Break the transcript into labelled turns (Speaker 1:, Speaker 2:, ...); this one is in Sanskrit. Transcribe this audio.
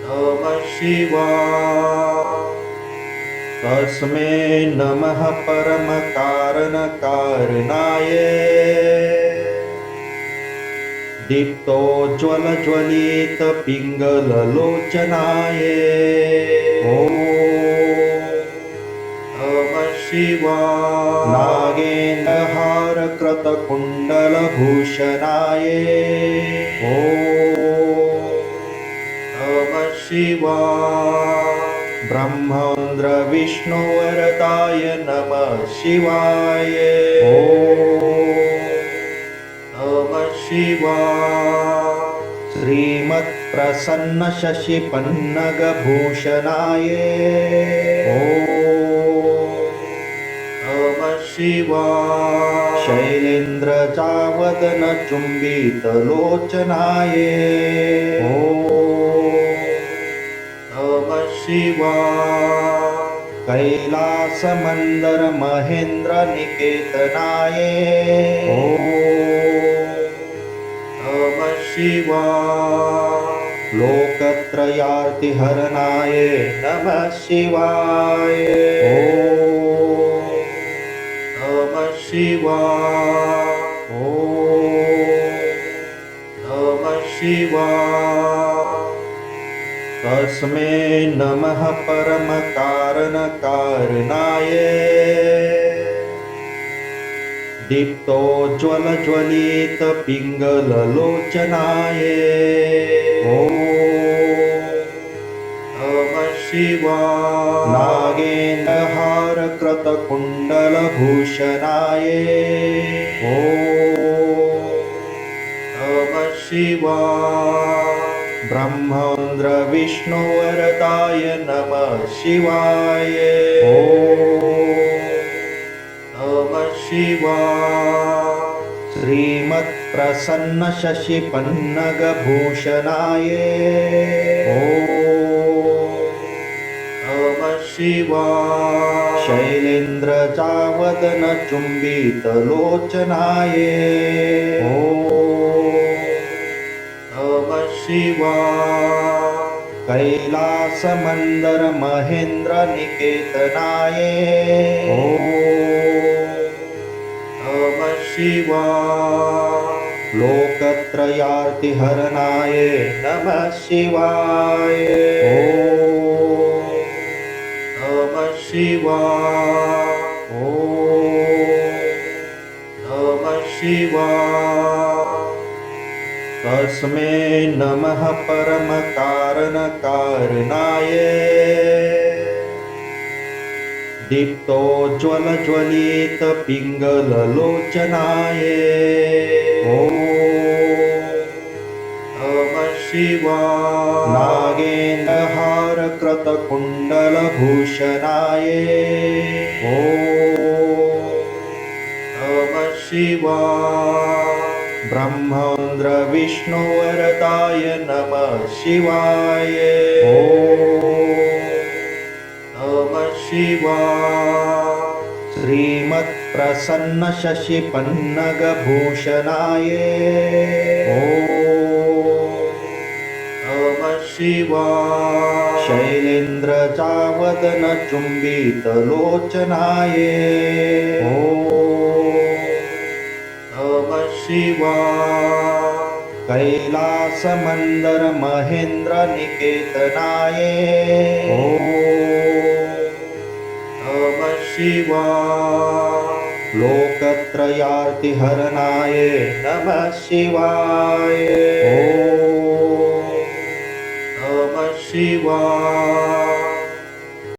Speaker 1: नमः शिवाय। तस्मै नमः परमकारणकारणाय दीप्तोज्ज्वलज्वलितपिङ्गललोचनाय नमः शिवाय। नागेन्द्रहारकृतकुण्डलभूषणाय नमः शिवाय। ब्रह्मेन्द्रविष्णुवरदाय नमः शिवाय। नमः शिवाय। श्रीमत्प्रसन्नशशिपन्नगभूषणाय नमः शिवाय। शैलेन्द्रजावदनचुम्बितलोचनाय नमः शिवाय। कैलासमन्दरमहेन्द्रनिकेतनाय नमः शिवाय। लोकत्रयार्तिहरणाय नमः शिवाय। नमः शिवाय। नमः शिवाय। तस्मै नमः परमकारणकारणाय दीप्तोज्ज्वलज्वलितपिङ्गललोचनाय नमः शिवाय। नागेन्द्रहारकृतकुण्डलभूषणाय नमः शिवाय। ब्रह्मेन्द्रविष्णुवरदाय नमः शिवाय। नमः शिवाय। श्रीमत्प्रसन्नशशिपन्नगभूषणाय नमः शिवाय। शैलेन्द्रजावदनचुम्बितलोचनाय नमः शिवाय। कैलासमन्दरमहेन्द्रनिकेतनाय नमः शिवाय। लोकत्रयार्तिहरणाय नमः शिवाय। नमः शिवाय। नमः शिवाय। तस्मै नमः परमकारणकारणाय दीप्तोज्ज्वलज्वलितपिङ्गललोचनाय नमः शिवाय। नागेन्द्रहारकृतकुण्डलभूषणाय नमः शिवाय। ब्रह्मेन्द्रविष्णुवरदाय नमः शिवाय। नमः शिवाय। श्रीमत्प्रसन्नशशिपन्नगभूषणाय नमः शिवाय। शैलेन्द्रजावदनचुम्बितलोचनाय नमः शिवाय। कैलासमन्दरमहेन्द्रनिकेतनाय नमः शिवाय। लोकत्रयार्तिहरणाय नमः शिवाय।